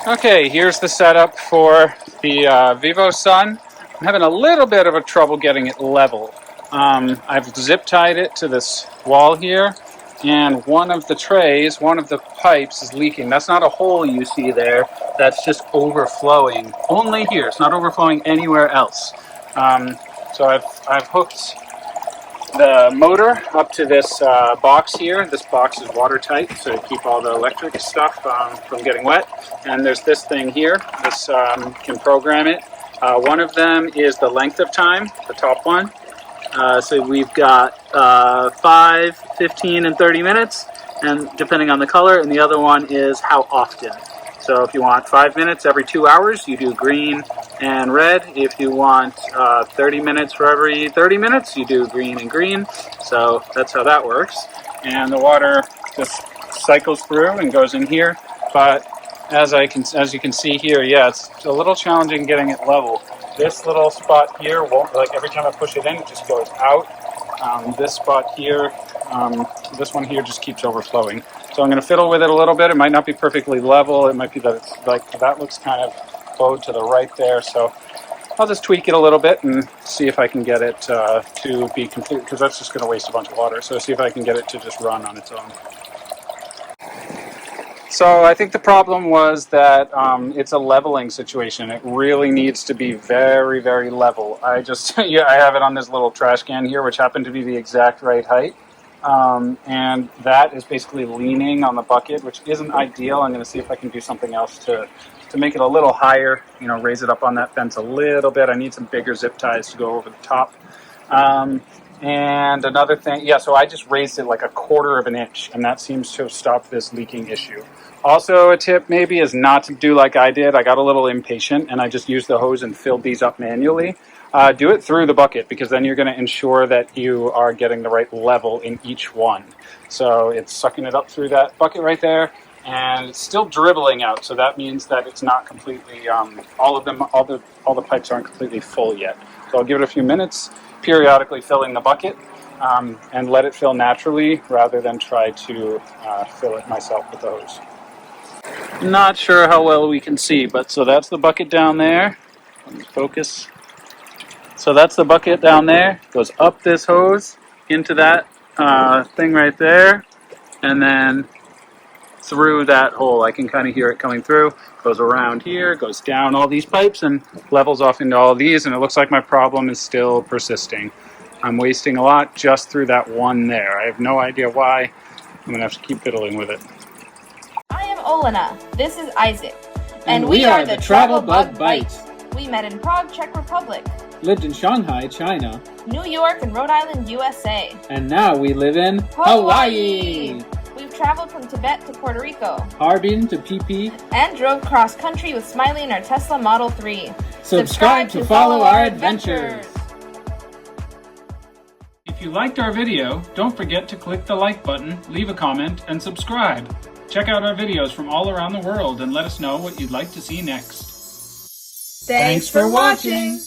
Okay, here's the setup for the VIVOSUN. I'm having a little bit of a trouble getting it level. I've zip tied it to this wall here, and one of the trays, one of the pipes is leaking. That's not a hole you see there, that's just overflowing. Only here, it's not overflowing anywhere else. So I've hooked the motor up to this box here. This box is watertight, so to keep all the electric stuff from getting wet. And there's this thing here. This can program it. One of them is the length of time, the top one. So we've got 5, 15, and 30 minutes, and depending on the color. And the other one is how often. So if you want 5 minutes every 2 hours, you do green and red. If you want 30 minutes for every 30 minutes, you do green and green. So that's how that works. And the water just cycles through and goes in here. But as you can see here, yeah, it's a little challenging getting it level. This little spot here won't, like every time I push it in, it just goes out. This spot here, this one here just keeps overflowing. So I'm going to fiddle with it a little bit. It might not be perfectly level. It might be that it's like that looks kind of bowed to the right there. So I'll just tweak it a little bit and see if I can get it to be complete, because that's just going to waste a bunch of water. So see if I can get it to just run on its own. So I think the problem was that it's a leveling situation. It really needs to be very, very level. I have it on this little trash can here, which happened to be the exact right height. And that is basically leaning on the bucket, which isn't ideal. I'm going to see if I can do something else to make it a little higher, you know, raise it up on that fence a little bit. I need some bigger zip ties to go over the top. And another thing, yeah, so I just raised it like 1/4 of an inch, and that seems to have stopped this leaking issue. Also, a tip maybe is not to do like I did. I got a little impatient, and I just used the hose and filled these up manually. Do it through the bucket, because then you're going to ensure that you are getting the right level in each one. So it's sucking it up through that bucket right there, and it's still dribbling out. So that means that it's not completely, all the pipes aren't completely full yet. So I'll give it a few minutes, periodically filling the bucket, and let it fill naturally rather than try to fill it myself with the hose. Not sure how well we can see, but so that's the bucket down there. Let me focus. So that's the bucket down there. Goes up this hose into that thing right there, and then through that hole. I can kind of hear it coming through. Goes around here, goes down all these pipes, and levels off into all of these. And it looks like my problem is still persisting. I'm wasting a lot just through that one there. I have no idea why. I'm gonna have to keep fiddling with it. I am Olena. This is Isaac. And we are the TravelBugBite. We met in Prague, Czech Republic. Lived in Shanghai, China. New York and Rhode Island, USA. And now we live in Hawaii. We've traveled from Tibet to Puerto Rico. Harbin to PP. And drove cross country with Smiley in our Tesla Model 3. Subscribe to follow our adventures. If you liked our video, don't forget to click the like button, leave a comment, and subscribe. Check out our videos from all around the world and let us know what you'd like to see next. Thanks for watching!